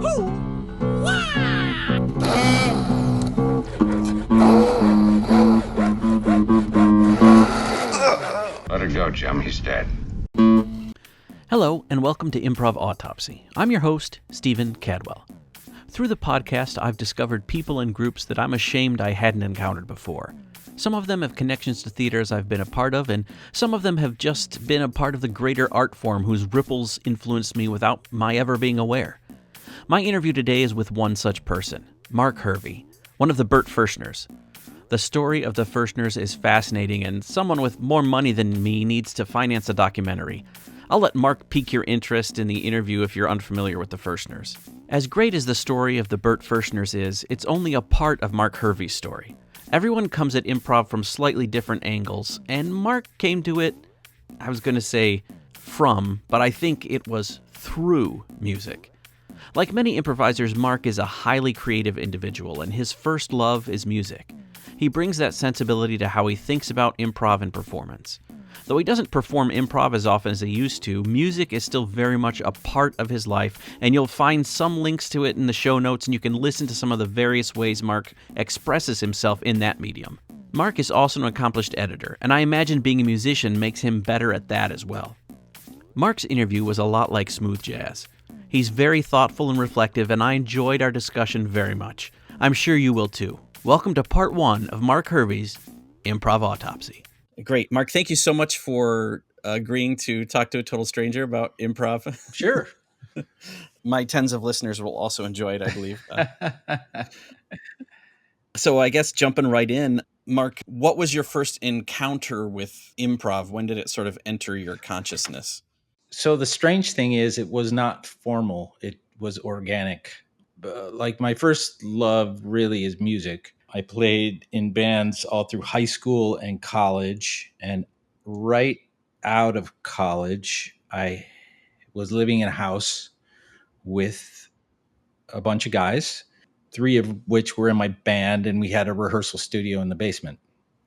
Let her go, Jim. He's dead. Hello, and welcome to Improv Autopsy. I'm your host, Stephen Cadwell. Through the podcast, I've discovered people and groups that I'm ashamed I hadn't encountered before. Some of them have connections to theaters I've been a part of, and some of them have just been a part of the greater art form whose ripples influenced me without my ever being aware. My interview today is with one such person, Mark Hervey, one of the Bert Furstners. The story of the Furstners is fascinating, and someone with more money than me needs to finance a documentary. I'll let Mark pique your interest in the interview if you're unfamiliar with the Furstners. As great as the story of the Bert Furstners is, it's only a part of Mark Hervey's story. Everyone comes at improv from slightly different angles, and Mark came to it, I was going to say from, but I think it was through music. Like many improvisers, Mark is a highly creative individual, and his first love is music. He brings that sensibility to how he thinks about improv and performance. Though he doesn't perform improv as often as he used to, music is still very much a part of his life, and you'll find some links to it in the show notes, and you can listen to some of the various ways Mark expresses himself in that medium. Mark is also an accomplished editor, and I imagine being a musician makes him better at that as well. Mark's interview was a lot like smooth jazz. He's very thoughtful and reflective, and I enjoyed our discussion very much. I'm sure you will too. Welcome to part one of Mark Hervey's Improv Autopsy. Great. Mark, thank you so much for agreeing to talk to a total stranger about improv. Sure. My tens of listeners will also enjoy it, I believe. So I guess jumping right in, Mark, what was your first encounter with improv? When did it sort of enter your consciousness? So the strange thing is it was not formal. It was organic. Like my first love really is music. I played in bands all through high school and college. And right out of college, I was living in a house with a bunch of guys, 3 of which were in my band, and we had a rehearsal studio in the basement.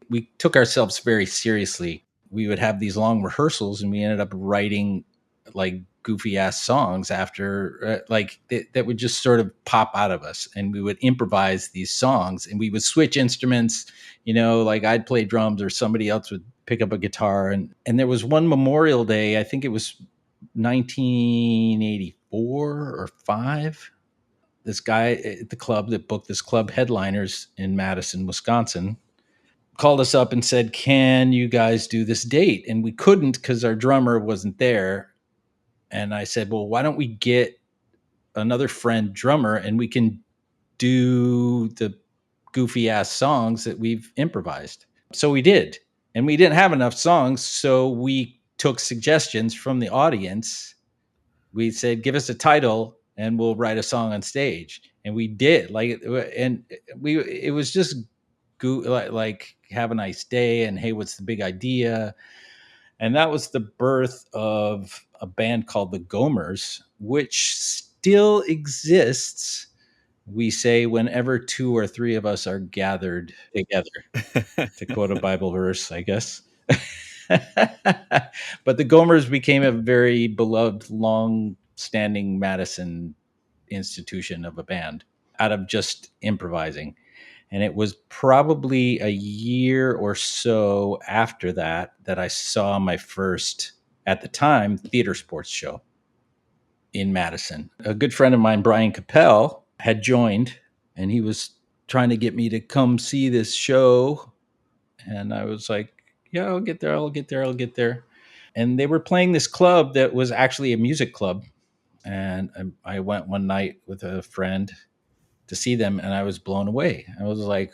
We took ourselves very seriously. We would have these long rehearsals, and we ended up writing like goofy ass songs after that would just sort of pop out of us, and we would improvise these songs, and we would switch instruments, like I'd play drums or somebody else would pick up a guitar. And there was one Memorial Day, I think it was 1984 or 5. This guy at the club that booked this club headliners in Madison, Wisconsin, called us up and said, "Can you guys do this date?" And we couldn't because our drummer wasn't there. And I said, "Well, why don't we get another friend drummer and we can do the goofy ass songs that we've improvised?" So we did. And we didn't have enough songs, so we took suggestions from the audience. We said, "Give us a title and we'll write a song on stage." And we did. It was just like "Have a Nice Day" and "Hey, what's the big idea?" And that was the birth of a band called the Gomers, which still exists, we say, whenever 2 or 3 of us are gathered together, to quote a Bible verse, I guess. But the Gomers became a very beloved, long-standing Madison institution of a band out of just improvising. And it was probably a year or so after that I saw my first, at the time, theater sports show in Madison. A good friend of mine, Brian Capel, had joined, and he was trying to get me to come see this show. And I was like, "Yeah, I'll get there. And they were playing this club that was actually a music club. And I went one night with a friend to see them, and I was blown away. I was like,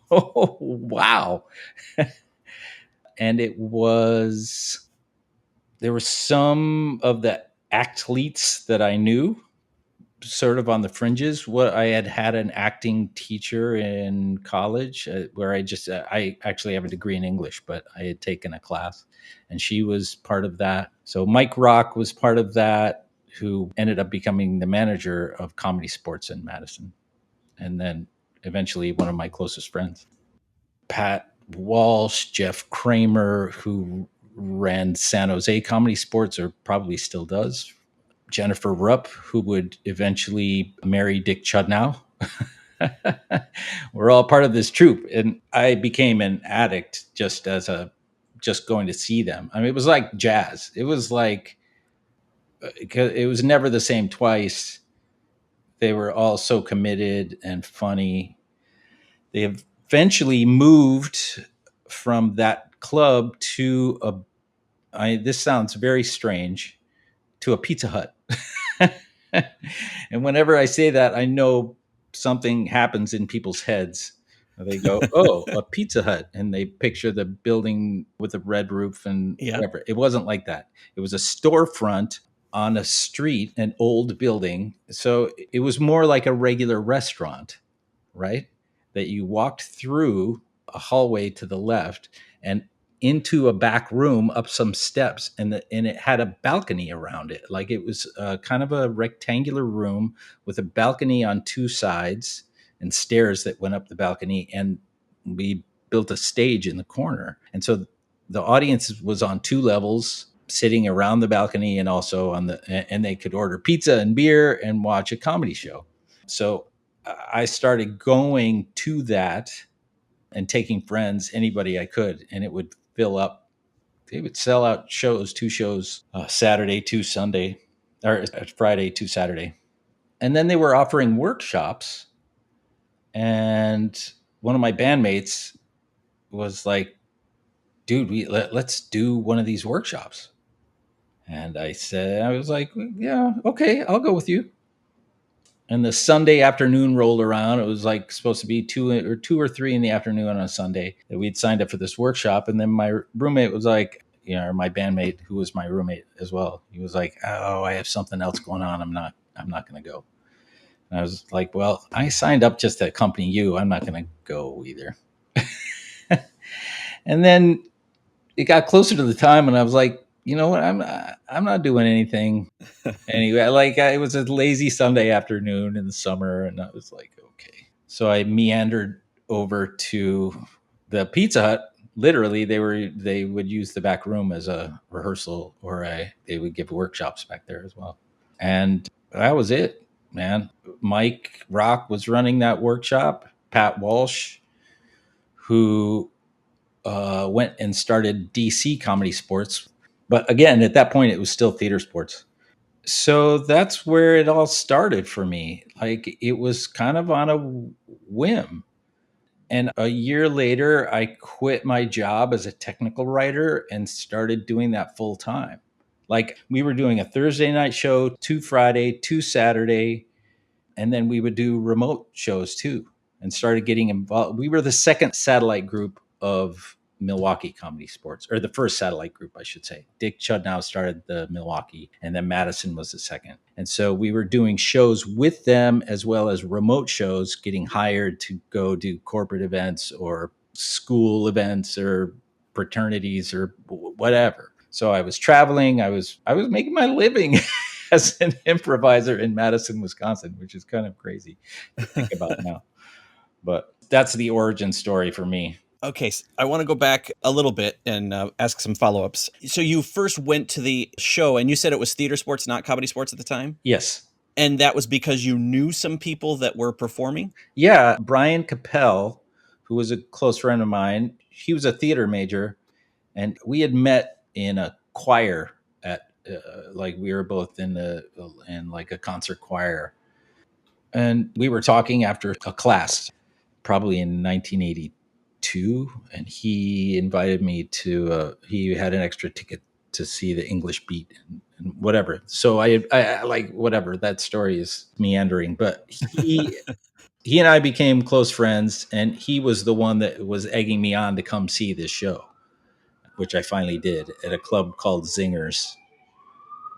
"Oh, wow." And there were some of the athletes that I knew sort of on the fringes. I had an acting teacher in college where I actually have a degree in English, but I had taken a class, and she was part of that. So Mike Rock was part of that, who ended up becoming the manager of Comedy Sports in Madison. And then eventually one of my closest friends, Pat Walsh, Jeff Kramer, who ran San Jose Comedy Sports, or probably still does. Jennifer Rupp, who would eventually marry Dick Chudnow. We're all part of this troupe, and I became an addict just going to see them. I mean, it was like jazz. It was like it was never the same twice. They were all so committed and funny. They eventually moved from that club to this sounds very strange, to a Pizza Hut. And whenever I say that, I know something happens in people's heads. They go, "Oh, a Pizza Hut," and they picture the building with a red roof and whatever. It wasn't like that. It was a storefront on a street, an old building. So it was more like a regular restaurant, right? That you walked through a hallway to the left and into a back room up some steps, and it had a balcony around it. Like it was kind of a rectangular room with a balcony on two sides and stairs that went up the balcony, and we built a stage in the corner. And so the audience was on two levels, sitting around the balcony, and also and they could order pizza and beer and watch a comedy show. So I started going to that and taking friends, anybody I could, and it would fill up. They would sell out shows, two shows, Saturday to Sunday, or Friday to Saturday. And then they were offering workshops. And one of my bandmates was like, dude, let's do one of these workshops. And I was like, yeah, okay, I'll go with you. And the Sunday afternoon rolled around. It was like supposed to be two or three in the afternoon on a Sunday that we'd signed up for this workshop. And then my roommate was like, or my bandmate, who was my roommate as well, he was like, "Oh, I have something else going on. I'm not going to go." And I was like, "Well, I signed up just to accompany you. I'm not going to go either." And then it got closer to the time, and I was like, you know what? I'm not doing anything anyway. It was a lazy Sunday afternoon in the summer, and I was like, okay. So I meandered over to the Pizza Hut. Literally, they would use the back room as a rehearsal, or they would give workshops back there as well. And that was it, man. Mike Rock was running that workshop. Pat Walsh, who went and started DC Comedy Sports. But again, at that point, it was still theater sports. So that's where it all started for me. Like it was kind of on a whim. And a year later, I quit my job as a technical writer and started doing that full time. Like we were doing a Thursday night show, 2 Friday, 2 Saturday, and then we would do remote shows too, and started getting involved. We were the second satellite group of Milwaukee Comedy Sports, or the first satellite group, I should say. Dick Chudnow started the Milwaukee, and then Madison was the second. And so we were doing shows with them as well as remote shows, getting hired to go do corporate events or school events or fraternities or whatever. So I was traveling. I was making my living as an improviser in Madison, Wisconsin, which is kind of crazy to think about now. But that's the origin story for me. Okay, so I want to go back a little bit and ask some follow-ups. So you first went to the show, and you said it was theater sports, not comedy sports at the time? Yes. And that was because you knew some people that were performing? Yeah. Brian Capel, who was a close friend of mine, he was a theater major, and we had met in a choir at like we were both in like a concert choir. And we were talking after a class, probably in 1982, and he invited me to. He had an extra ticket to see the English Beat and whatever. So I like whatever. That story is meandering, but he and I became close friends, and he was the one that was egging me on to come see this show, which I finally did at a club called Zingers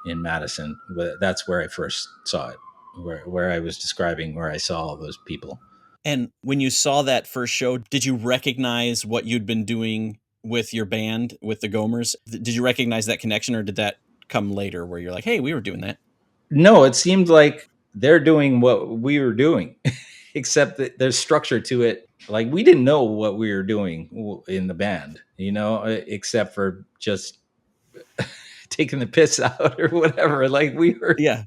in Madison. That's where I first saw it, where I was describing where I saw all those people. And when you saw that first show, did you recognize what you'd been doing with your band, with the Gomers? Did you recognize that connection, or did that come later where you're like, hey, we were doing that? No, it seemed like they're doing what we were doing, except that there's structure to it. Like we didn't know what we were doing in the band, except for just taking the piss out or whatever. Yeah.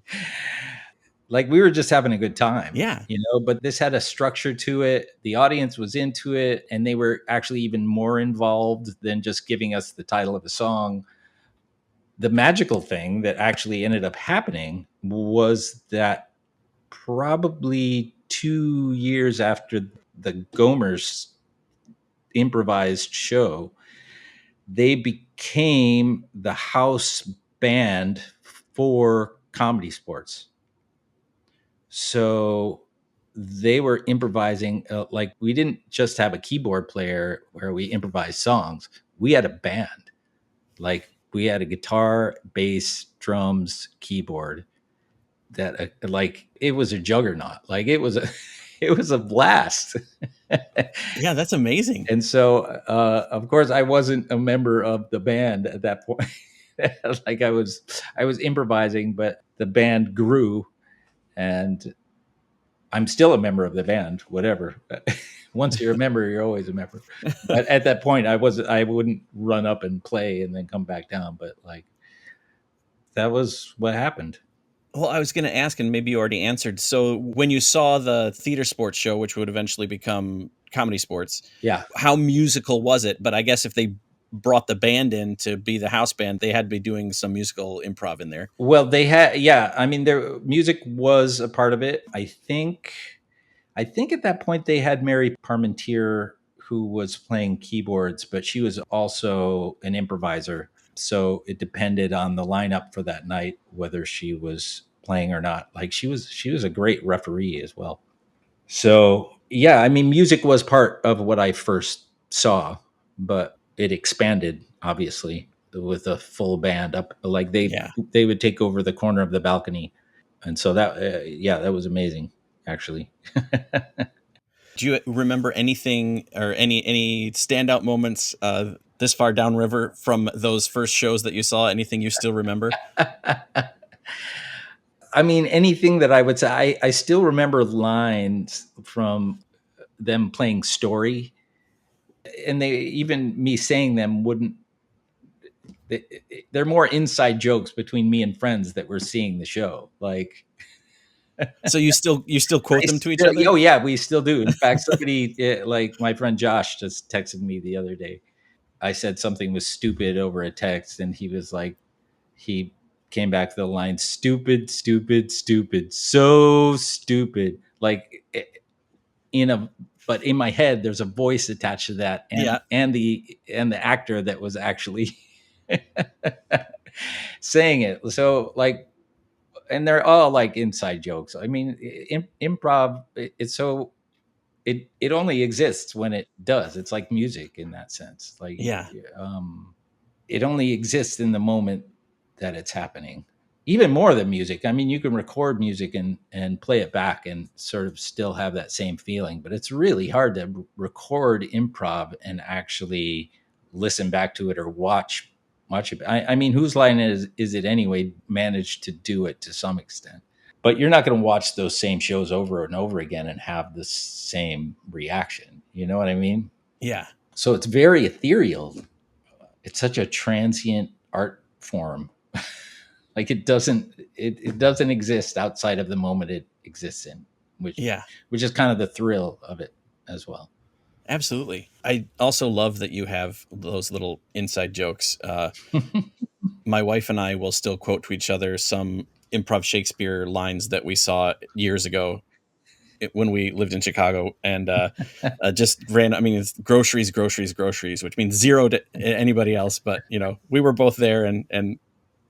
Like we were just having a good time, Yeah. but this had a structure to it. The audience was into it, and they were actually even more involved than just giving us the title of a song. The magical thing that actually ended up happening was that probably 2 years after the Gomers improvised show, they became the house band for Comedy Sports. So they were improvising, like we didn't just have a keyboard player where we improvised songs. We had a band. Like we had a guitar, bass, drums, keyboard that like it was a juggernaut. Like it was a it was a blast. Yeah, that's amazing. And so of course I wasn't a member of the band at that point. Like I was improvising, but the band grew, and I'm still a member of the band, whatever. Once you're a member, you're always a member. But at that point, I wouldn't run up and play and then come back down. But like, that was what happened. Well, I was going to ask, and maybe you already answered. So when you saw the theater sports show, which would eventually become Comedy Sports, Yeah. how musical was it? But I guess if they brought the band in to be the house band, they had to be doing some musical improv in there. Well, they had, yeah. I mean, their music was a part of it. I think at that point they had Mary Parmentier, who was playing keyboards, but she was also an improviser. So it depended on the lineup for that night whether she was playing or not. Like she was a great referee as well. So yeah, I mean, music was part of what I first saw, but it expanded obviously with a full band up. Like Yeah. they would take over the corner of the balcony, and so that yeah, that was amazing actually. Do you remember anything or any standout moments this far downriver from those first shows that you saw? Anything you still remember? I mean, anything that I would say, I still remember lines from them playing Story, and they even me saying them wouldn't. They're more inside jokes between me and friends that were seeing the show. Like, So you still quote them to each other? oh yeah, we still do. In fact, somebody like my friend Josh just texted me the other day. I said something was stupid over a text, and he was like, he came back to the line, stupid, stupid, stupid, so stupid. Like but in my head, there's a voice attached to that, Yeah. and the actor that was actually saying it. So like, and they're all like inside jokes. I mean, improv, it's so it only exists when it does. It's like music in that sense. Like, Yeah. It only exists in the moment that it's happening. Even more than music. I mean, you can record music and play it back and sort of still have that same feeling, but it's really hard to record improv and actually listen back to it or watch much of it. I mean, whose line is it anyway? Managed to do it to some extent, but you're not going to watch those same shows over and over again and have the same reaction. You know what I mean? Yeah. So it's very ethereal. It's such a transient art form. Like it doesn't exist outside of the moment it exists in, which is kind of the thrill of it as well. Absolutely. I also love that you have those little inside jokes. My wife and I will still quote to each other some improv Shakespeare lines that we saw years ago when we lived in Chicago, and just ran. I mean, it's groceries, groceries, groceries, which means zero to anybody else. But we were both there, and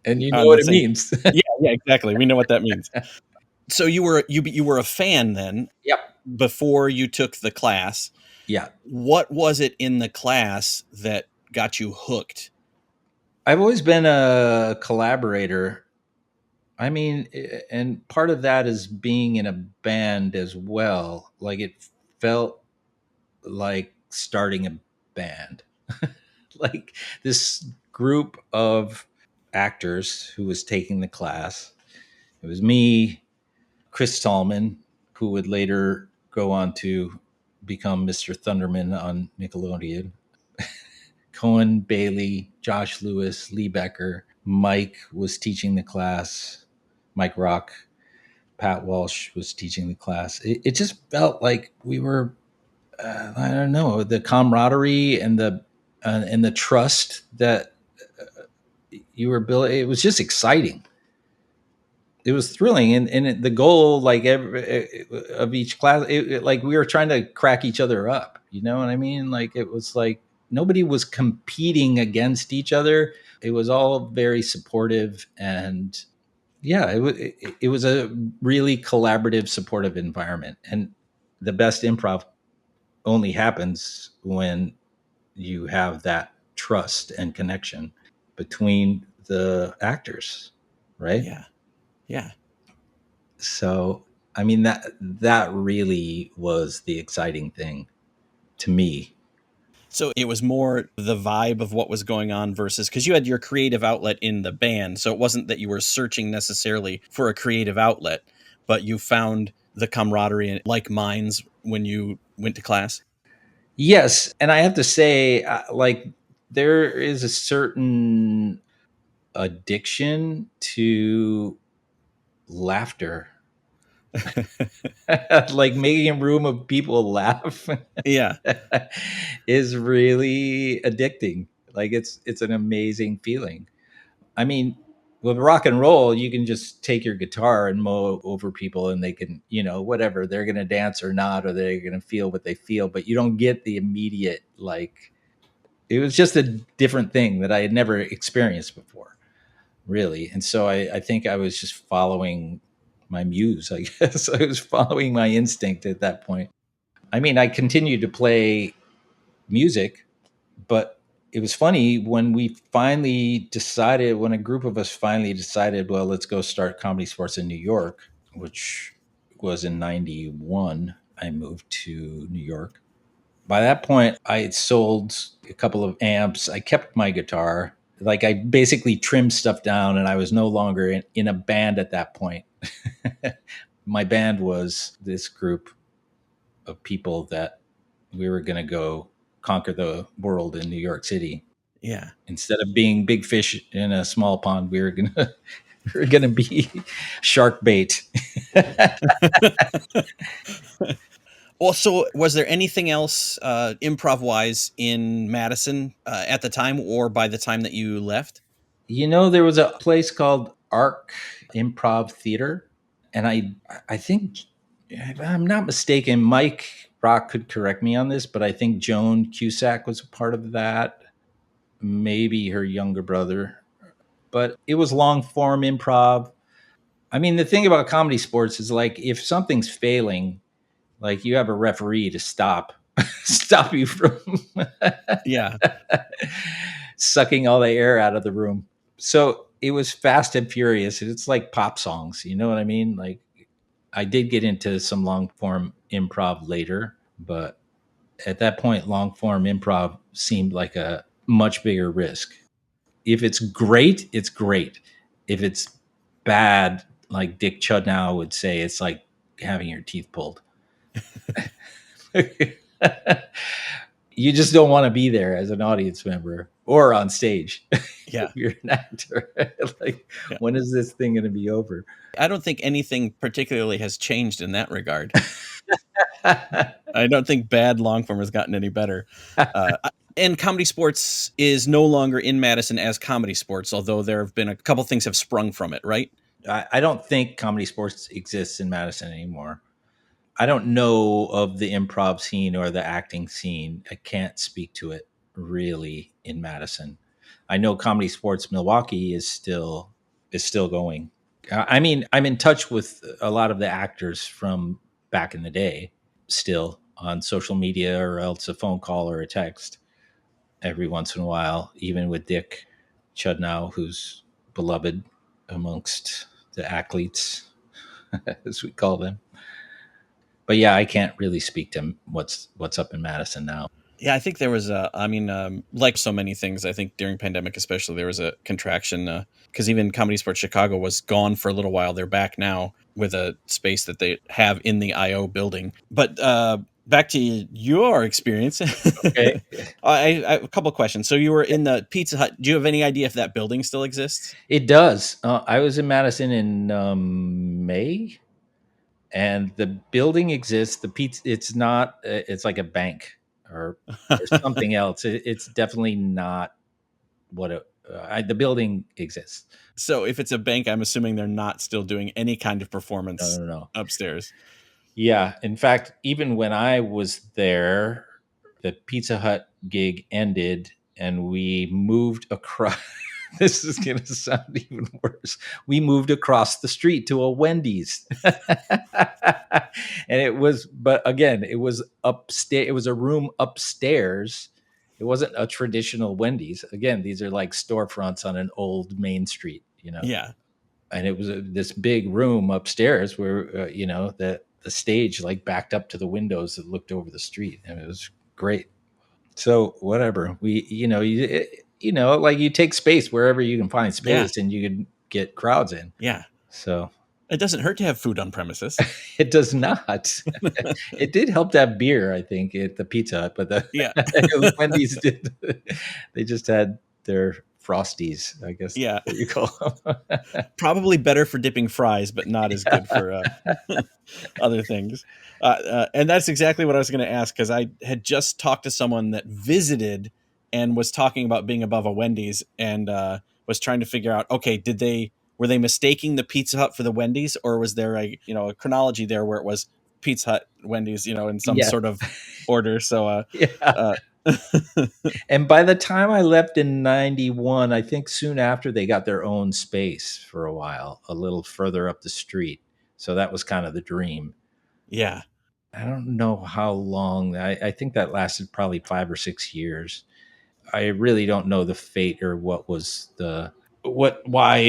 you know what it means. Yeah, exactly. We know what that means. So you were a fan then. Yep. Before you took the class. Yeah. What was it in the class that got you hooked? I've always been a collaborator. I mean, and part of that is being in a band as well. Like it felt like starting a band. Like this group of actors who was taking the class. It was me, Chris Tallman, who would later go on to become Mr. Thunderman on Nickelodeon, Cohen Bailey, Josh Lewis, Lee Becker, Mike was teaching the class. Mike Rock, Pat Walsh was teaching the class. It just felt like we were, I don't know, the camaraderie and the trust that you were building. It was just exciting. It was thrilling, and the goal, like of each class, like we were trying to crack each other up. You know what I mean? Like it was like nobody was competing against each other. It was all very supportive, and yeah, it was a really collaborative, supportive environment. And the best improv only happens when you have that trust and connection between the actors, right? Yeah. Yeah. So, I mean that really was the exciting thing to me. So it was more the vibe of what was going on versus because you had your creative outlet in the band. So it wasn't that you were searching necessarily for a creative outlet, but you found the camaraderie and like minds when you went to class. Yes, and I have to say, like there is a certain addiction to laughter, like making a room of people laugh Yeah. is really addicting. Like it's an amazing feeling. I mean, with rock and roll, you can just take your guitar and mow over people and they can, whatever, they're going to dance or not, or they're going to feel what they feel, but you don't get the immediate, like, it was just a different thing that I had never experienced before, really. And so I think I was just following my muse, I guess. I was following my instinct at that point. I mean, I continued to play music, but it was funny when when a group of us finally decided, well, let's go start Comedy Sports in New York, which was in 91. I moved to New York. By that point, I had sold a couple of amps. I kept my guitar. Like I basically trimmed stuff down and I was no longer in a band at that point. My band was this group of people that we were going to go conquer the world in New York City. Yeah. Instead of being big fish in a small pond, we were gonna be shark bait. Well, so was there anything else improv wise in Madison at the time or by the time that you left? There was a place called Arc Improv Theater, and I think, if I'm not mistaken, Mike Rock could correct me on this, but I think Joan Cusack was a part of that, maybe her younger brother. But it was long form improv. I mean, the thing about comedy sports is like if something's failing, like you have a referee to stop you from Yeah. sucking all the air out of the room. So it was fast and furious. It's like pop songs, you know what I mean? Like I did get into some long form improv later, but at that point, long form improv seemed like a much bigger risk. If it's great, it's great. If it's bad, like Dick Chudnow would say, it's like having your teeth pulled. You just don't want to be there as an audience member or on stage. Yeah. If you're an actor. Like, Yeah. when is this thing going to be over? I don't think anything particularly has changed in that regard. I don't think bad long form has gotten any better. And Comedy Sports is no longer in Madison as Comedy Sports, although there have been a couple things have sprung from it, right? I don't think comedy sports exists in Madison anymore. I don't know of the improv scene or the acting scene. I can't speak to it really in Madison. I know Comedy Sports Milwaukee is still going. I mean, I'm in touch with a lot of the actors from back in the day still on social media or else a phone call or a text every once in a while, even with Dick Chudnow, who's beloved amongst the athletes, as we call them. But yeah, I can't really speak to what's up in Madison now. Yeah, I think there was like so many things, I think during pandemic, especially there was a contraction because even Comedy Sports Chicago was gone for a little while. They're back now with a space that they have in the IO building. But back to your experience. Okay. I have a couple of questions. So you were in the Pizza Hut. Do you have any idea if that building still exists? It does. I was in Madison in May, and the building exists. The pizza, it's not. It's like a bank or something else. It's definitely not what the building exists. So if it's a bank, I'm assuming they're not still doing any kind of No, performance no, no. upstairs. Yeah. In fact, even when I was there, the Pizza Hut gig ended, and we moved across. This is going to sound even worse. We moved across the street to a Wendy's. And it was, but again, it was upstairs. It was a room upstairs. It wasn't a traditional Wendy's. Again, these are like storefronts on an old main street, Yeah. and it was this big room upstairs where, the stage like backed up to the windows that looked over the street, and it was great. So whatever like you take space wherever you can find Yeah. space, and you can get crowds in. Yeah. So It doesn't hurt to have food on premises. it does not. It did help to have beer, I think, at the Pizza Hut, but Yeah. the Wendy's did. They just had their Frosties, I guess. Yeah. What you call them. Probably better for dipping fries, but not as good for other things. And that's exactly what I was going to ask, because I had just talked to someone that visited and was talking about being above a Wendy's, and was trying to figure out, okay, were they mistaking the Pizza Hut for the Wendy's, or was there a chronology there where it was Pizza Hut, Wendy's, in some Yeah. sort of order? So Yeah. And by the time I left in 91, I think soon after they got their own space for a while, a little further up the street. So that was kind of the dream. yeah. I don't know how long. I think that lasted probably 5 or 6 years. I really don't know the fate or why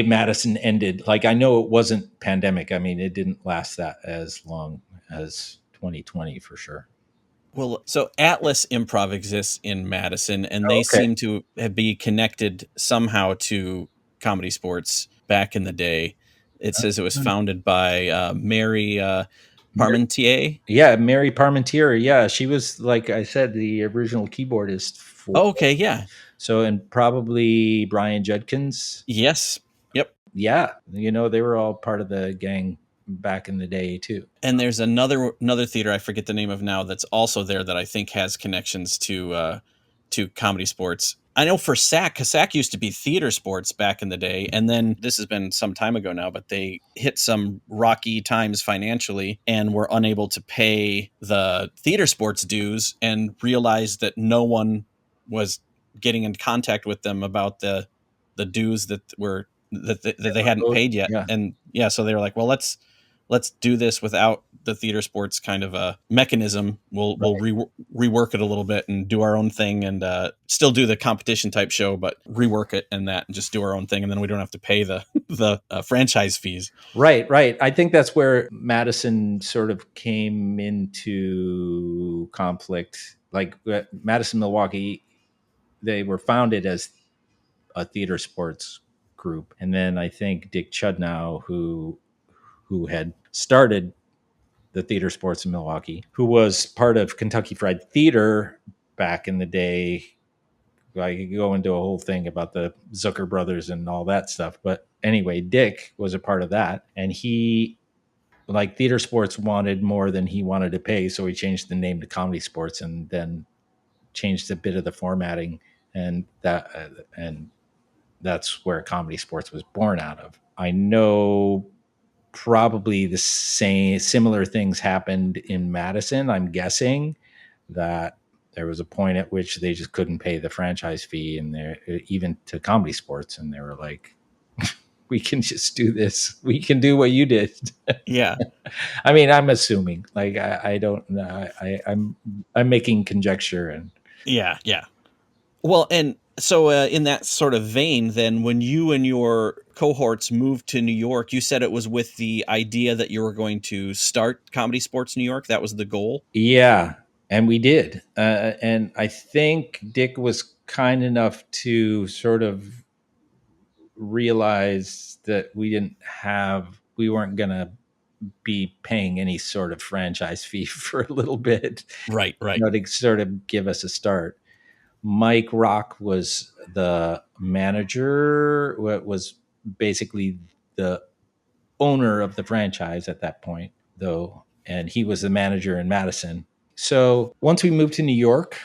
Madison ended. Like, I know it wasn't pandemic. I mean, it didn't last that as long as 2020 for sure. Well, so Atlas Improv exists in Madison, and they Okay. seem to be connected somehow to Comedy Sports back in the day. It says it was founded by Mary Parmentier. Yeah, Mary Parmentier. Yeah, she was, like I said, the original keyboardist for. Oh, okay, yeah. So, and probably Brian Judkins. Yes. Yep. Yeah, they were all part of the gang back in the day too. And there's another theater I forget the name of now that's also there that I think has connections to Comedy Sports. I know for SAC, because SAC used to be Theater Sports back in the day, and then this has been some time ago now, but they hit some rocky times financially and were unable to pay the Theater Sports dues, and realized that no one was getting in contact with them about the dues that they hadn't paid yet. Yeah. And yeah, so they were like, well, let's do this without the Theater Sports kind of a mechanism. We'll rework it a little bit and do our own thing, and still do the competition type show, but rework it and just do our own thing, and then we don't have to pay the franchise fees. Right. I think that's where Madison sort of came into conflict. Like, Madison, Milwaukee, they were founded as a theater sports group, and then I think Dick Chudnow, who had started the theater sports in Milwaukee, who was part of Kentucky Fried Theater back in the day. I could go into a whole thing about the Zucker brothers and all that stuff. But anyway, Dick was a part of that. And he, like, theater sports wanted more than he wanted to pay. So he changed the name to Comedy Sports, and then changed a bit of the formatting. And that's where Comedy Sports was born out of. I know probably the similar things happened in Madison. I'm guessing that there was a point at which they just couldn't pay the franchise fee, and even to Comedy Sports, and they were like, we can just do this. We can do what you did. Yeah. I mean, I'm assuming, like, I don't know. I'm making conjecture. And Yeah. Well, and so in that sort of vein, then, when you and your cohorts moved to New York, you said it was with the idea that you were going to start Comedy Sports New York. That was the goal. Yeah, and we did. And I think Dick was kind enough to sort of realize that we weren't going to be paying any sort of franchise fee for a little bit, Right. to sort of give us a start. Mike Rock was the manager, was basically the owner of the franchise at that point, though, and he was the manager in Madison. So once we moved to New York,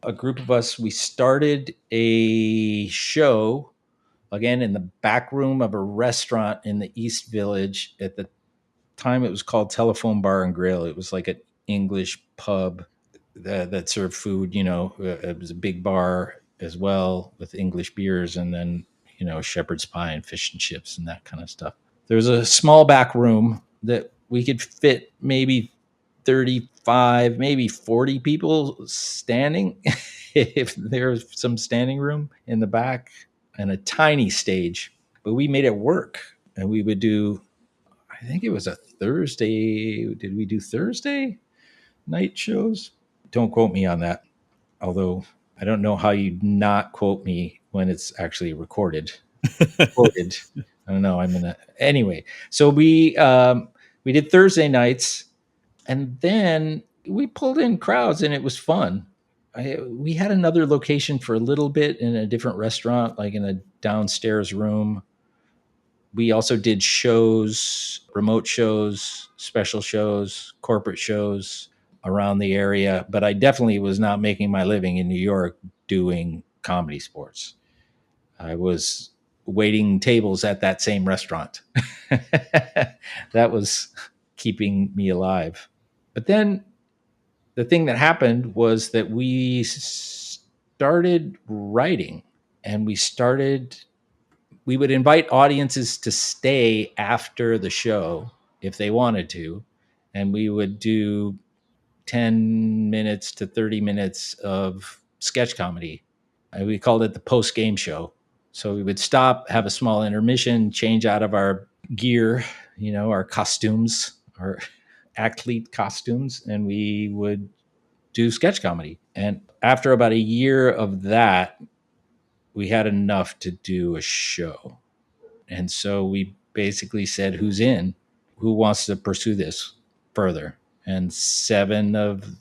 a group of us, we started a show again in the back room of a restaurant in the East Village. At the time, it was called Telephone Bar and Grill. It was like an English pub that served food. It was a big bar as well with English beers, and then shepherd's pie and fish and chips and that kind of stuff. There was a small back room that we could fit maybe 35, maybe 40 people standing if there's some standing room in the back, and a tiny stage. But we made it work, and we would do, I think it was a Thursday. Did we do Thursday night shows? Don't quote me on that. Although I don't know how you not quote me when it's actually recorded. Quoted. I don't know. Anyway. So we did Thursday nights, and then we pulled in crowds, and it was fun. We had another location for a little bit in a different restaurant, like in a downstairs room. We also did shows, remote shows, special shows, corporate shows around the area. But I definitely was not making my living in New York doing comedy sports. I was waiting tables at that same restaurant. That was keeping me alive. But then the thing that happened was that we started writing, and we would invite audiences to stay after the show if they wanted to. And we would do 10 minutes to 30 minutes of sketch comedy. And we called it the post-game show. So we would stop, have a small intermission, change out of our gear, our costumes, our athlete costumes, and we would do sketch comedy. And after about a year of that, we had enough to do a show. And so we basically said, who's in? Who wants to pursue this further? And 7 of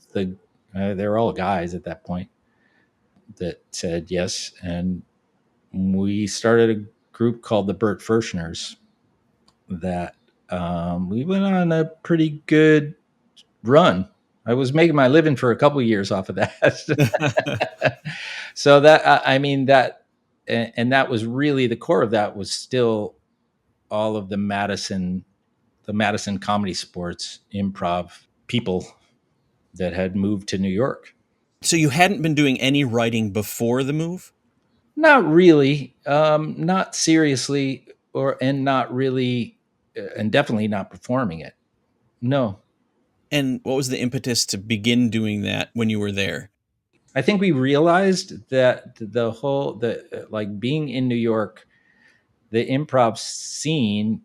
they're all guys at that point, that said yes. And we started a group called the Bert Ferschners that we went on a pretty good run. I was making my living for a couple of years off of that. So that was really the core of that, was still all of the Madison comedy sports improv people that had moved to New York. So you hadn't been doing any writing before the move? Not really, not seriously, and not really, and definitely not performing it. No. And what was the impetus to begin doing that when you were there? I think we realized that like being in New York, the improv scene,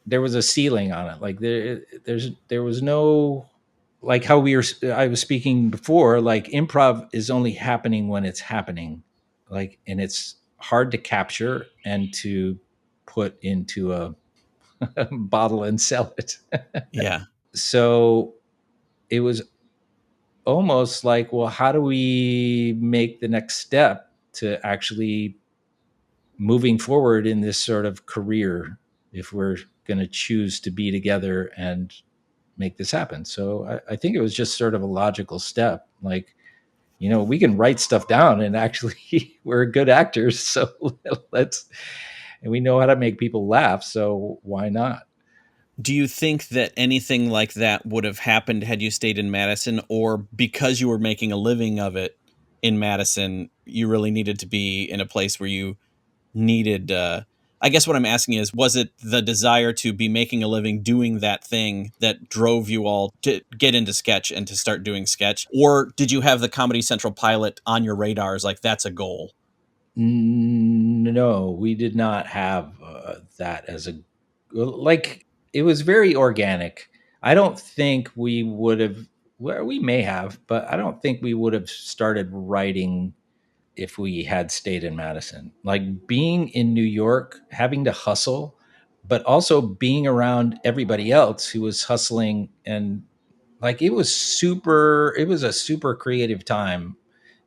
there was a ceiling on it. Like there was no, like how I was speaking before, like improv is only happening when it's happening, like, and it's hard to capture and to put into a bottle and sell it. Yeah. So it was almost like, well, how do we make the next step to actually moving forward in this sort of career if we're going to choose to be together and make this happen? So I think it was just sort of a logical step. Like, we can write stuff down, and actually we're good actors. So and we know how to make people laugh. So why not? Do you think that anything like that would have happened had you stayed in Madison, or because you were making a living of it in Madison, you really needed to be in a place where you needed, I guess what I'm asking is, was it the desire to be making a living doing that thing that drove you all to get into sketch and to start doing sketch? Or did you have the Comedy Central pilot on your radars, like that's a goal? No, we did not have that as a, like, it was very organic. I don't think we would have, well, we may have, but I don't think we would have started writing if we had stayed in Madison. Like, being in New York, having to hustle but also being around everybody else who was hustling, and like it was a super creative time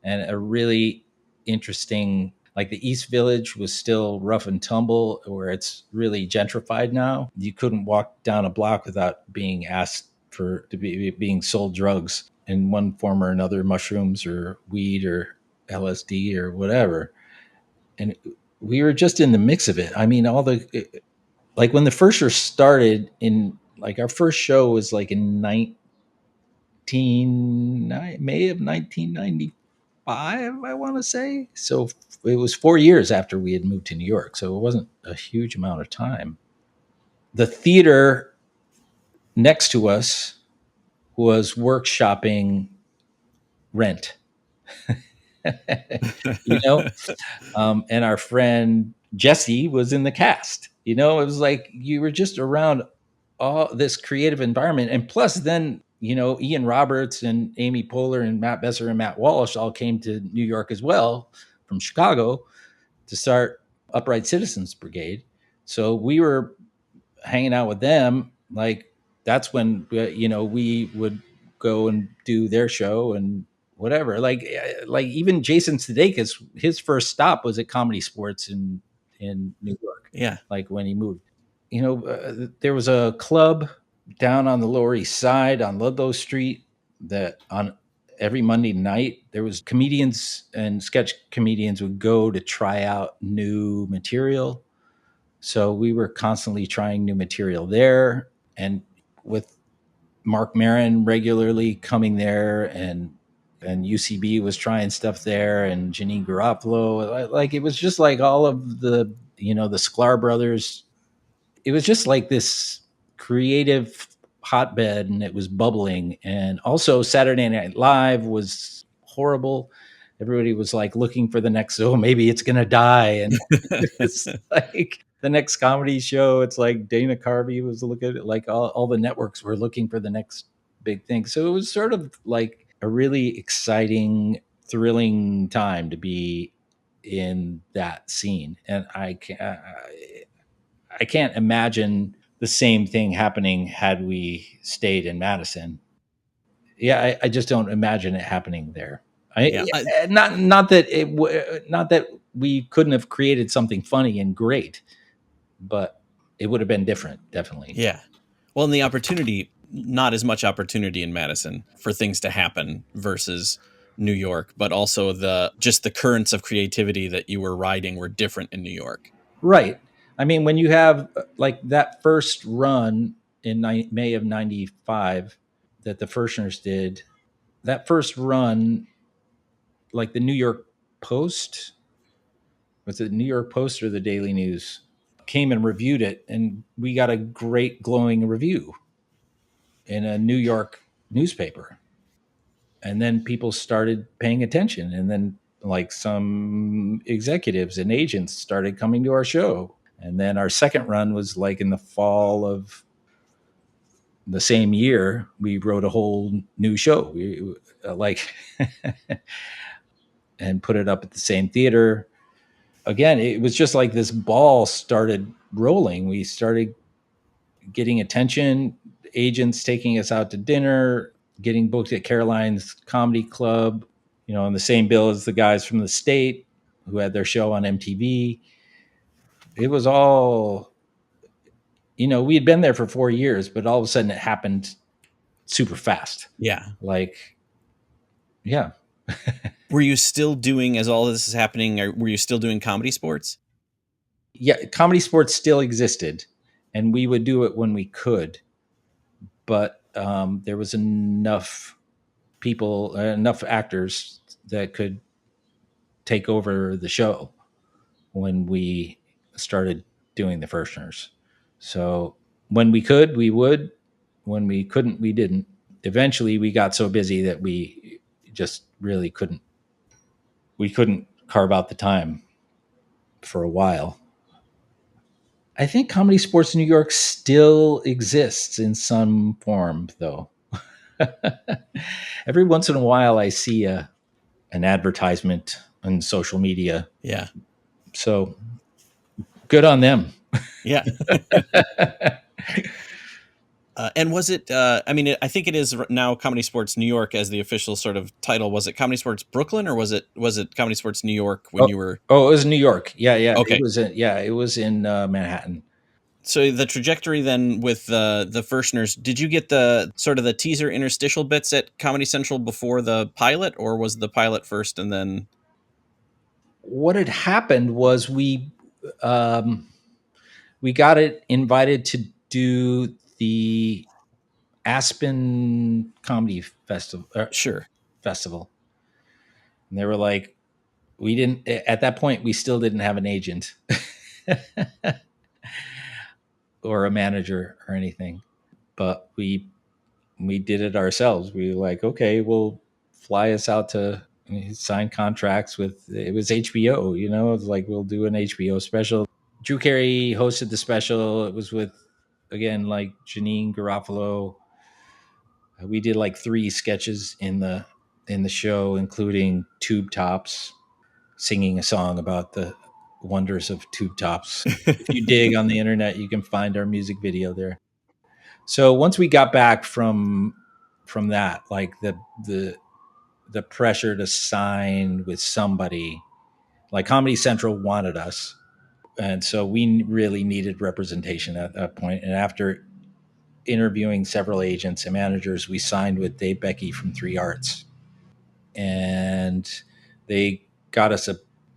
and a really interesting, like the East Village was still rough and tumble where it's really gentrified now. You couldn't walk down a block without being asked to be being sold drugs in one form or another, mushrooms or weed or LSD or whatever. And we were just in the mix of it. I mean, like when the first year started, in like our first show was like in May of 1995, I want to say. So it was 4 years after we had moved to New York. So it wasn't a huge amount of time. The theater next to us was workshopping Rent, you know, and our friend Jesse was in the cast. You know, it was like you were just around all this creative environment. And plus, then, you know, Ian Roberts and Amy Poehler and Matt Besser and Matt Walsh all came to New York as well from Chicago to start Upright Citizens Brigade. So we were hanging out with them. Like that's when you know, we would go and do their show and whatever. Like even Jason Sudeikis, his first stop was at Comedy Sports in New York. Yeah. Like when he moved, you know, there was a club down on the Lower East Side on Ludlow Street that on every Monday night there was comedians and sketch comedians would go to try out new material. So we were constantly trying new material there, and with Mark Maron regularly coming there, and UCB was trying stuff there, and Janine Garofalo. Like it was just like all of the, you know, the Sklar brothers. It was just like this creative hotbed, and it was bubbling. And also Saturday Night Live was horrible. Everybody was like looking for the next, oh, maybe it's gonna die. And it's like the next comedy show, it's like Dana Carvey was looking at it, like all the networks were looking for the next big thing. So it was sort of like a really exciting, thrilling time to be in that scene. And I can't imagine the same thing happening had we stayed in Madison. Yeah, I just don't imagine it happening there. Not that not that we couldn't have created something funny and great, but it would have been different, definitely. Yeah. Well, and the opportunity, not as much opportunity in Madison for things to happen versus New York, but also the currents of creativity that you were riding were different in New York. Right. I mean, when you have like that first run in May of 95 that the Firstners did, that first run, like the New York Post, was it the New York Post or the Daily News, came and reviewed it, and we got a great glowing review in a New York newspaper. And then people started paying attention, and then like some executives and agents started coming to our show. And then our second run was like in the fall of the same year. We wrote a whole new show. We like and put it up at the same theater. Again, it was just like this ball started rolling. We started getting attention, agents taking us out to dinner, getting booked at Caroline's Comedy Club, you know, on the same bill as the guys from the state who had their show on MTV. It was all, you know, we had been there for 4 years, but all of a sudden it happened super fast. Yeah. Like, yeah. Were you still doing, as all this is happening, or were you still doing Comedy Sports? Yeah, Comedy Sports still existed, and we would do it when we could. But there was enough people, enough actors that could take over the show when we started doing the Firstners. So when we could, we would. When we couldn't, we didn't. Eventually, we got so busy that we just really couldn't. We couldn't carve out the time for a while. I think Comedy Sports New York still exists in some form, though. Every once in a while, I see an advertisement on social media. Yeah. So good on them. Yeah. And was it, I mean, I think it is now Comedy Sports New York as the official sort of title. Was it Comedy Sports Brooklyn, or was it Comedy Sports New York when you were? Oh, it was New York. Yeah, Okay. It was in Manhattan. So the trajectory then with the Firstners, did you get the sort of the teaser interstitial bits at Comedy Central before the pilot, or was the pilot first and then? What had happened was we got it invited to do the Aspen Comedy Sure. Festival, and they were like, we didn't at that point. We still didn't have an agent or a manager or anything, but we did it ourselves. We were like, okay, we'll fly us out to sign contracts with. It was HBO, you know. It's like we'll do an HBO special. Drew Carey hosted the special. It was with, again, like Janine Garofalo. We did like 3 sketches in the show, including tube tops, singing a song about the wonders of tube tops. If you dig on the internet, you can find our music video there. So once we got back from that, like the pressure to sign with somebody, like Comedy Central wanted us, and so we really needed representation at that point. And after interviewing several agents and managers, we signed with Dave Becky from 3 Arts, and they got us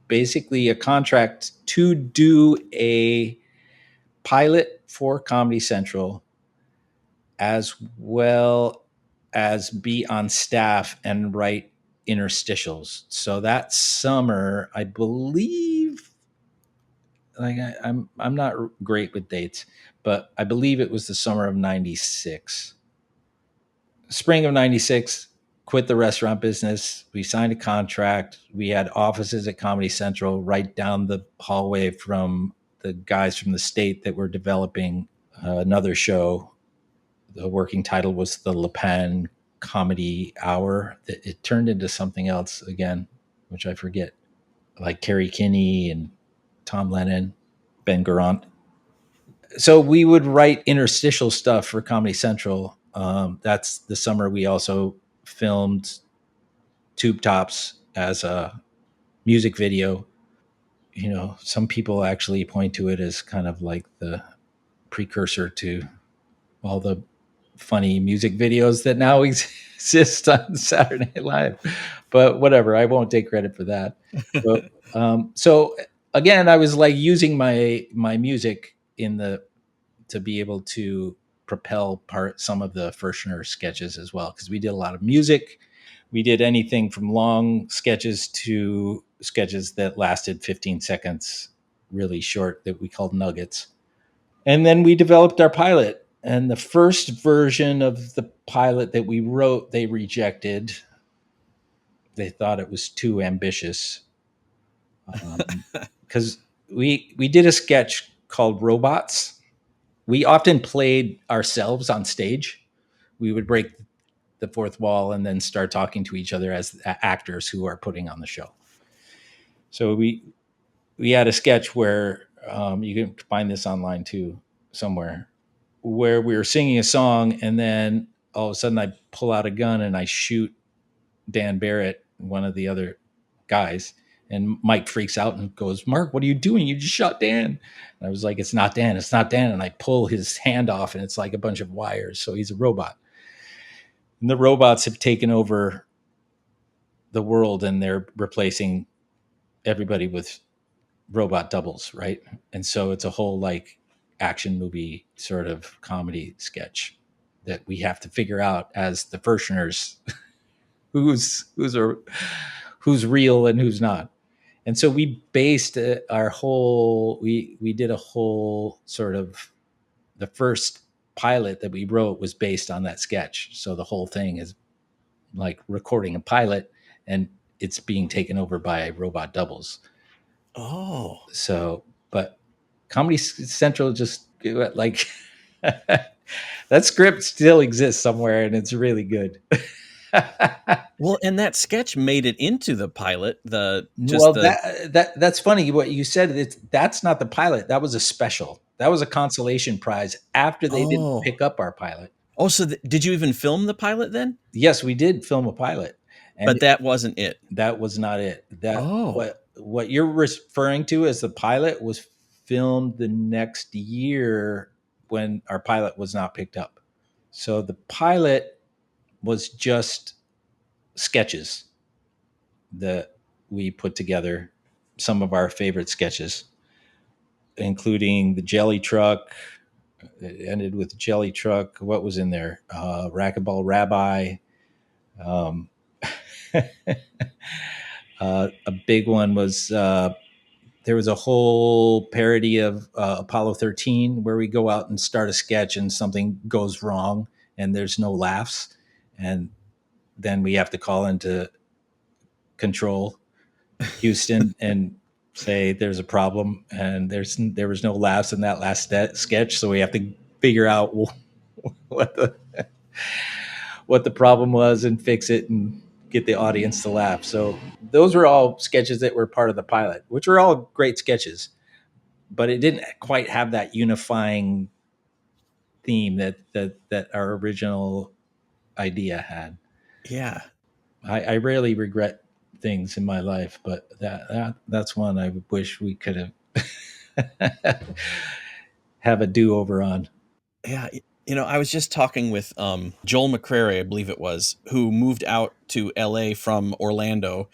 basically a contract to do a pilot for Comedy Central, as well as be on staff and write interstitials. So that summer, I believe, like I'm not great with dates, but I believe it was the summer of '96. Spring of '96, quit the restaurant business. We signed a contract. We had offices at Comedy Central right down the hallway from the guys from the state that were developing another show. The working title was the Le Pen Comedy Hour. It turned into something else again, which I forget, like Kerry Kinney and Tom Lennon, Ben Garant. So we would write interstitial stuff for Comedy Central. That's the summer we also filmed Tube Tops as a music video. You know, some people actually point to it as kind of like the precursor to all the funny music videos that now exist on Saturday Night Live. But whatever, I won't take credit for that. But, so again, I was like using my music to be able to propel some of the Firstner sketches as well, because we did a lot of music. We did anything from long sketches to sketches that lasted 15 seconds, really short, that we called nuggets. And then we developed our pilot. And the first version of the pilot that we wrote, they rejected. They thought it was too ambitious. Because we did a sketch called Robots. We often played ourselves on stage. We would break the fourth wall and then start talking to each other as actors who are putting on the show. So we had a sketch where you can find this online too somewhere, where we were singing a song and then all of a sudden I pull out a gun and I shoot Dan Barrett, one of the other guys, and Mike freaks out and goes, "Mark, what are you doing? You just shot Dan." And I was like, "It's not Dan. It's not Dan." And I pull his hand off and it's like a bunch of wires. So he's a robot. And the robots have taken over the world and they're replacing everybody with robot doubles, right? And so it's a whole like action movie sort of comedy sketch that we have to figure out as the Firstners who's real and who's not. And so we based our whole we did a whole sort of, the first pilot that we wrote was based on that sketch. So the whole thing is like recording a pilot and it's being taken over by robot doubles. Oh, So, but Comedy Central just like that script still exists somewhere and it's really good. Well, and that sketch made it into the pilot. Well, that's funny what you said. That's not the pilot. That was a special. That was a consolation prize after they didn't Oh. pick up our pilot. Oh, so did you even film the pilot then? Yes, we did film a pilot, and But that wasn't it. that was not it. That Oh. what you're referring to as the pilot was filmed the next year when our pilot was not picked up. So the pilot was just sketches that we put together, some of our favorite sketches, including the jelly truck. It ended with jelly truck. What was in there? Racquetball Rabbi. Um, a big one was there was a whole parody of Apollo 13 where we go out and start a sketch and something goes wrong and there's no laughs. And then we have to call into control Houston and say there's a problem and there was no laughs in that last sketch. So we have to figure out what the problem was and fix it and get the audience to laugh. So those were all sketches that were part of the pilot, which were all great sketches, but it didn't quite have that unifying theme that our original idea had. Yeah. I rarely regret things in my life, but that's one I wish we could have a do-over on. Yeah. I was just talking with Joel McCrary, I believe it was, who moved out to LA from Orlando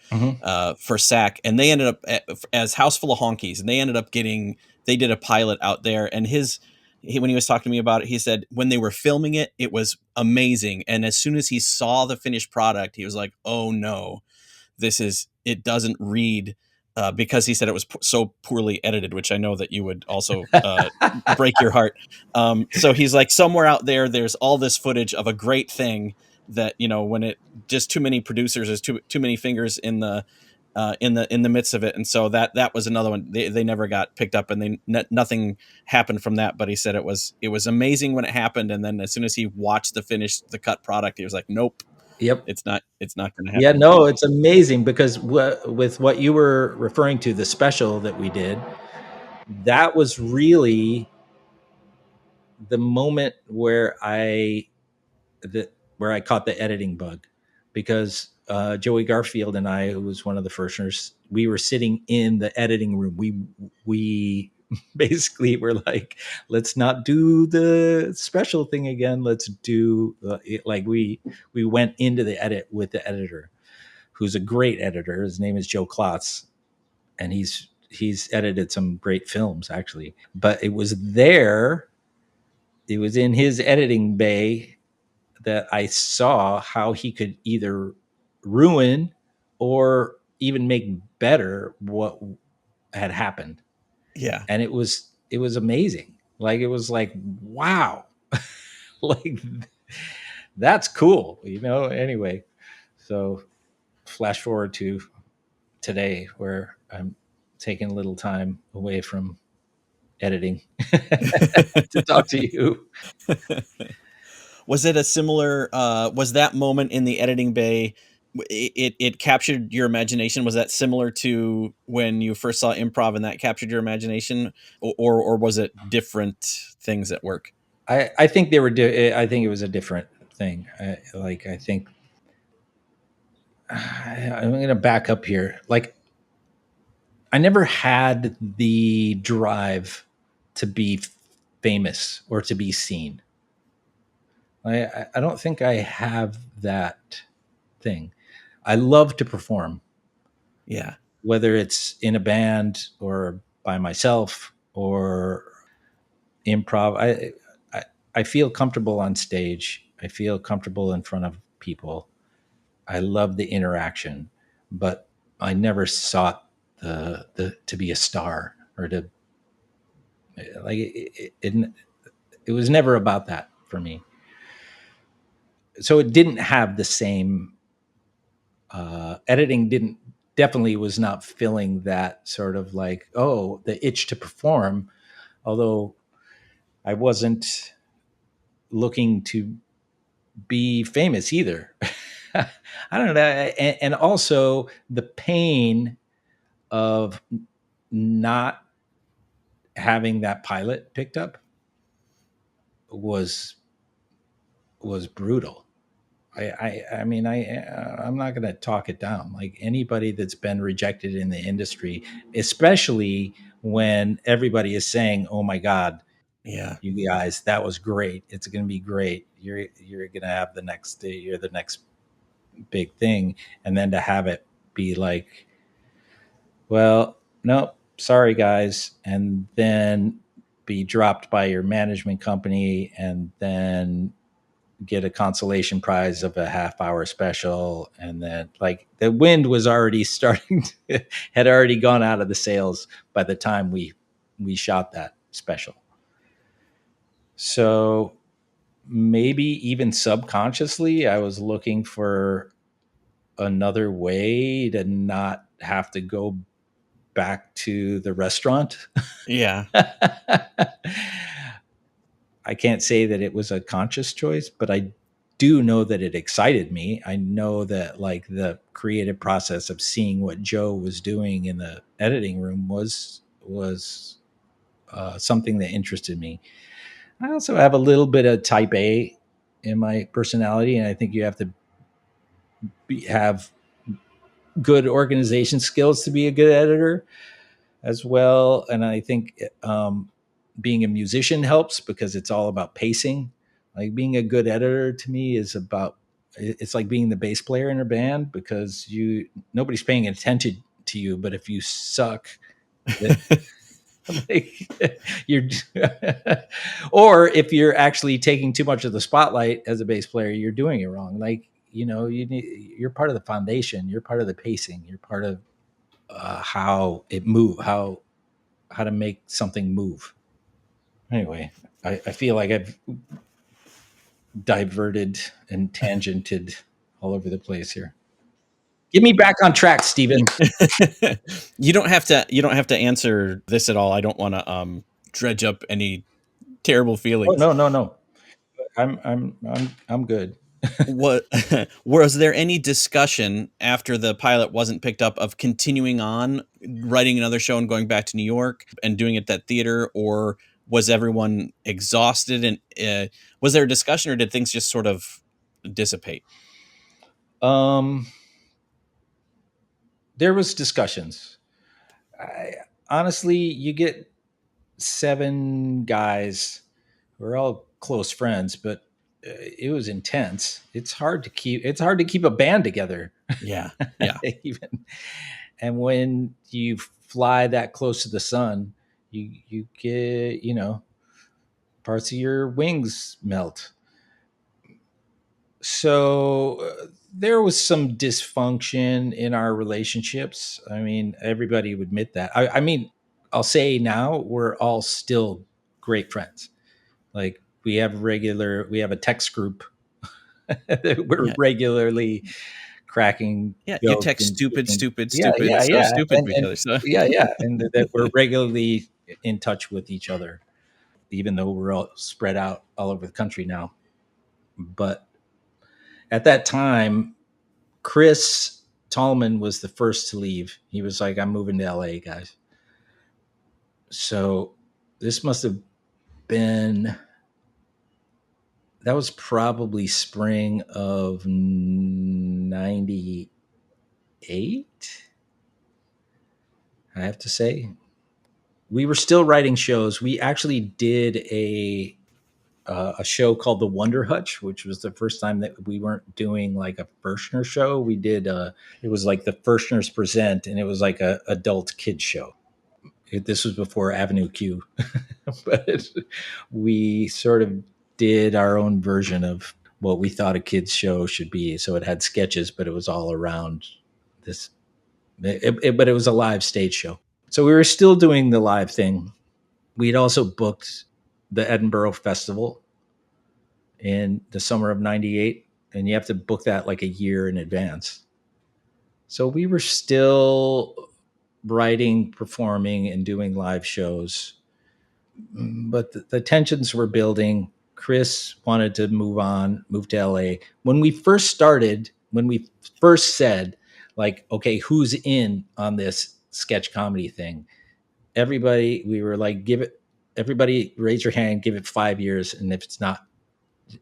for SAC, and they ended up as House Full of Honkies, and they did a pilot out there, and when he was talking to me about it, he said when they were filming it, it was amazing, and as soon as he saw the finished product, he was like, oh no, it doesn't read, because he said it was so poorly edited, which I know that you would also break your heart. So he's like, somewhere out there's all this footage of a great thing that, when it just too many producers, there's too many fingers in the midst of it. And so that was another one. They never got picked up, and nothing happened from that. But he said it was amazing when it happened. And then as soon as he watched the cut product, he was like, nope. Yep. It's not going to happen. Yeah, no, it's amazing because with what you were referring to, the special that we did, that was really the moment where I caught the editing bug, because Joey Garfield and I, who was one of the firsters, we were sitting in the editing room. We basically were like, let's not do the special thing again. Let's do we went into the edit with the editor, who's a great editor. His name is Joe Klotz, and he's edited some great films actually. But it was in his editing bay that I saw how he could either ruin or even make better what had happened. Yeah. And it was amazing. Like, it was like, wow, like, that's cool, anyway. So flash forward to today, where I'm taking a little time away from editing to talk to you. Was it a similar, was that moment in the editing bay, it captured your imagination? Was that similar to when you first saw Improv and that captured your imagination, or was it different things at work? I think they were. I think it was a different thing. I think I'm going to back up here. Like, I never had the drive to be famous or to be seen. I don't think I have that thing. I love to perform. Yeah. Whether it's in a band or by myself or improv, I feel comfortable on stage. I feel comfortable in front of people. I love the interaction, but I never sought to be a star or to like it was never about that for me. So it didn't have the same editing definitely was not filling that sort of like, oh, the itch to perform, although I wasn't looking to be famous either. I don't know. And also the pain of not having that pilot picked up was brutal. I'm not going to talk it down. Like anybody that's been rejected in the industry, especially when everybody is saying, "Oh my God, Yeah. you guys, that was great. It's going to be great. You're going to have you're the next big thing," and then to have it be like, "Well, no, sorry guys," and then be dropped by your management company, and then get a consolation prize of a half hour special, and then like the wind was already starting had already gone out of the sails by the time we shot that special. So maybe even subconsciously I was looking for another way to not have to go back to the restaurant. Yeah. I can't say that it was a conscious choice, but I do know that it excited me. I know that like the creative process of seeing what Joe was doing in the editing room was something that interested me. I also have a little bit of type A in my personality, and I think you have to have good organization skills to be a good editor as well. And I think being a musician helps because it's all about pacing. Like being a good editor to me is about, it's like being the bass player in a band because nobody's paying attention to you, but if you suck, like you're or if you're actually taking too much of the spotlight as a bass player, you're doing it wrong. Like, you're part of the foundation, you're part of the pacing, you're part of how it move, how to make something move. Anyway, I feel like I've diverted and tangented all over the place here. Get me back on track, Stephen. You don't have to answer this at all. I don't want to dredge up any terrible Oh feelings. no. I'm good. What was there any discussion after the pilot wasn't picked up of continuing on writing another show and going back to New York and doing it at that theater, or was everyone exhausted? And was there a discussion, or did things just sort of dissipate? There was discussions. Honestly, you get 7 guys who are all close friends, but it was intense. It's hard to keep a band together. Yeah. Even, and when you fly that close to the sun, you get, parts of your wings melt. So there was some dysfunction in our relationships. I mean, everybody would admit that. I mean, I'll say now we're all still great friends. Like we have a text group that we're Yeah. regularly cracking Yeah. You jokes text and stupid, yeah, so stupid to each other. So and that we're regularly in touch with each other, even though we're all spread out all over the country now. But at that time, Chris Tallman was the first to leave. He was like, "I'm moving to LA, guys." So this must have been, that was probably spring of 98, I have to say. We were still writing shows. We actually did a show called The Wonder Hutch, which was the first time that we weren't doing like a Firstner show. We did it was like the Firstners Present, and it was like a adult kid show. This was before Avenue Q, but we sort of did our own version of what we thought a kid's show should be. So it had sketches, but it was all around this. But it was a live stage show. So we were still doing the live thing. We'd also booked the Edinburgh Festival in the summer of 98, and you have to book that like a year in advance. So we were still writing, performing, and doing live shows. But the tensions were building. Chris wanted to move to LA. When we first started, when we first said, like, okay, who's in on this sketch comedy thing? Everybody, we were like, everybody raise your hand, give it 5 years. And if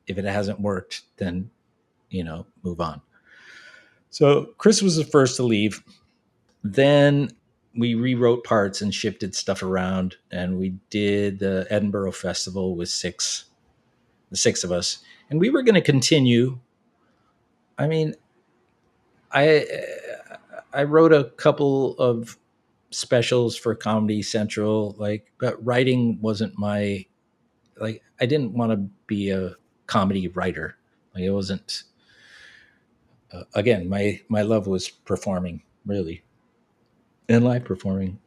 it hasn't worked, then, move on. So Chris was the first to leave. Then we rewrote parts and shifted stuff around, and we did the Edinburgh Festival with the six of us, and we were going to continue. I mean, I I wrote a couple of specials for Comedy Central, but writing wasn't my, I didn't want to be a comedy writer. Like, it wasn't. Again, my love was performing, really, and live performing.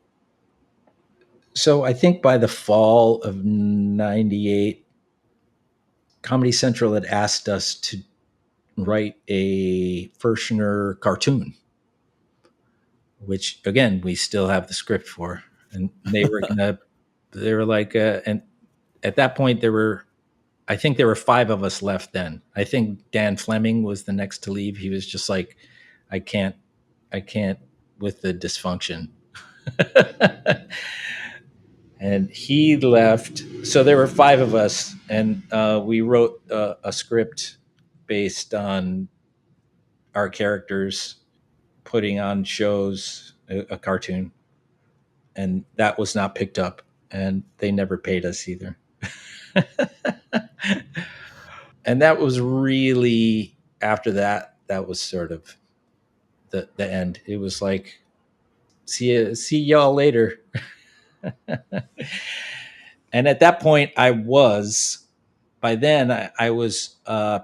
So I think by the fall of '98, Comedy Central had asked us to write a Fershner cartoon, which, again, we still have the script for. And they were like, and at that point I think there were five of us left then. I think Dan Fleming was the next to leave. He was just like, I can't with the dysfunction. And he left. So there were five of us, and we wrote a script based on our characters putting on shows, a cartoon, and that was not picked up, and they never paid us either. And that was really, after that, that was sort of the end. It was like, see y'all later. And at that point, by then I was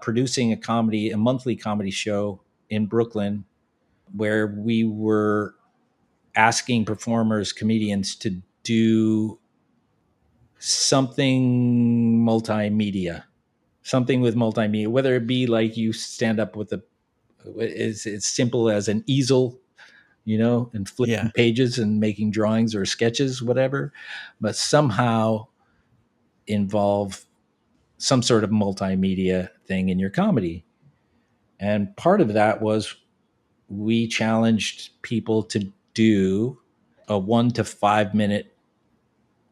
producing a monthly comedy show in Brooklyn, where we were asking performers, comedians, to do something with multimedia, whether it be like you stand up with it's simple as an easel, and flipping pages and making drawings or sketches, whatever, but somehow involve some sort of multimedia thing in your comedy. And part of that was, we challenged people to do a 1 to 5 minute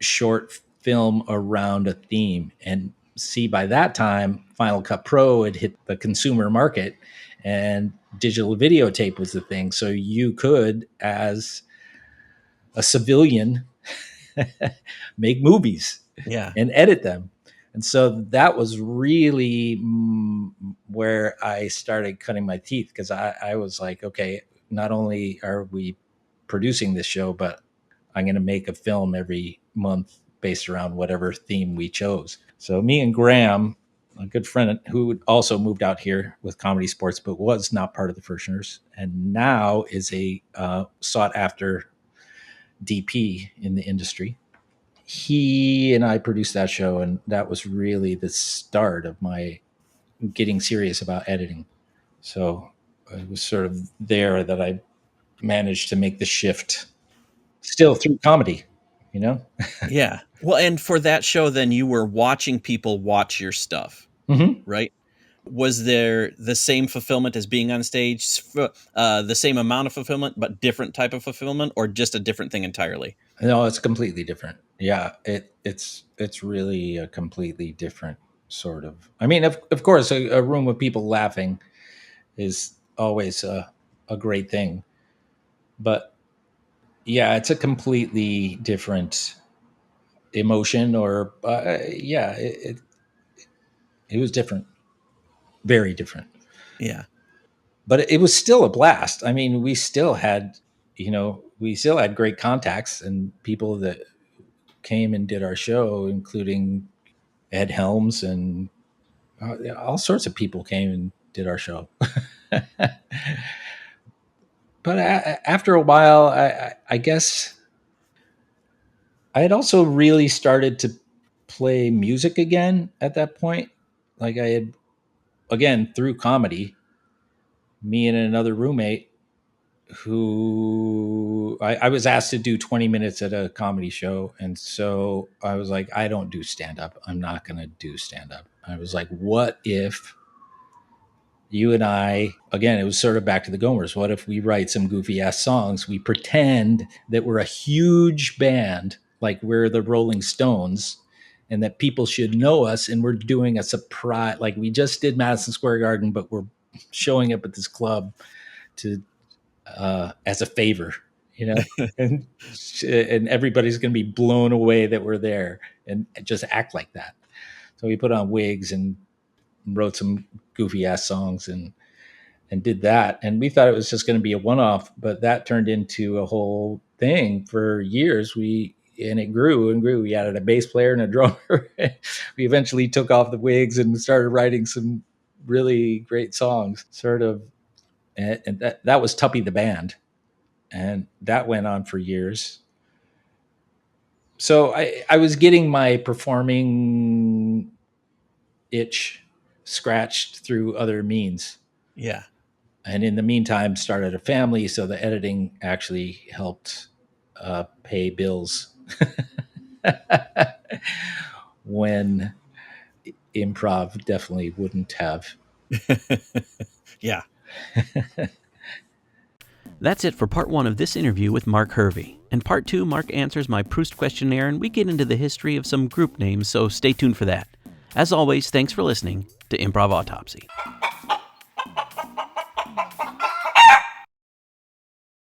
short film around a theme. And see, by that time, Final Cut Pro had hit the consumer market, and digital videotape was the thing. So you could, as a civilian, make movies and edit them. And so that was really where I started cutting my teeth, because I was like, okay, not only are we producing this show, but I'm going to make a film every month based around whatever theme we chose. So me and Graham, a good friend who also moved out here with Comedy Sports, but was not part of the Fershners, and now is a sought after DP in the industry. He and I produced that show, and that was really the start of my getting serious about editing. So it was sort of there that I managed to make the shift, still through comedy, Yeah. Well, and for that show, then you were watching people watch your stuff, right? Was there the same fulfillment as being on stage, the same amount of fulfillment, but different type of fulfillment, or just a different thing entirely? No, it's completely different. Yeah, it's really a completely different sort of. I mean, of course, a room of people laughing is always a great thing, but yeah, it's a completely different emotion. Or it was different, very different. Yeah. But it was still a blast. I mean, we still had great contacts and people that came and did our show, including Ed Helms, and all sorts of people came and did our show. But after a while, I guess I had also really started to play music again at that point. Like, I had, again, through comedy, me and another roommate who I was asked to do 20 minutes at a comedy show. And so I was like, I don't do stand up. I'm not going to do stand up. I was like, what if you and I, again, it was sort of back to the Gomers. What if we write some goofy ass songs? We pretend that we're a huge band, like we're the Rolling Stones, and that people should know us. And we're doing a surprise, like we just did Madison Square Garden, but we're showing up at this club to as a favor, and everybody's going to be blown away that we're there, and just act like that. So we put on wigs and wrote some goofy ass songs and did that. And we thought it was just going to be a one-off, but that turned into a whole thing for years. And it grew and grew. We added a bass player and a drummer. We eventually took off the wigs and started writing some really great songs, sort of. And that was Tuppy the Band. And that went on for years. So I was getting my performing itch scratched through other means. Yeah. And in the meantime, started a family. So the editing actually helped pay bills when improv definitely wouldn't have. Yeah. That's it for part 1 of this interview with Mark Hervey. In part 2, Mark answers my Proust questionnaire and we get into the history of some group names, so stay tuned for that. As always, thanks for listening to Improv Autopsy.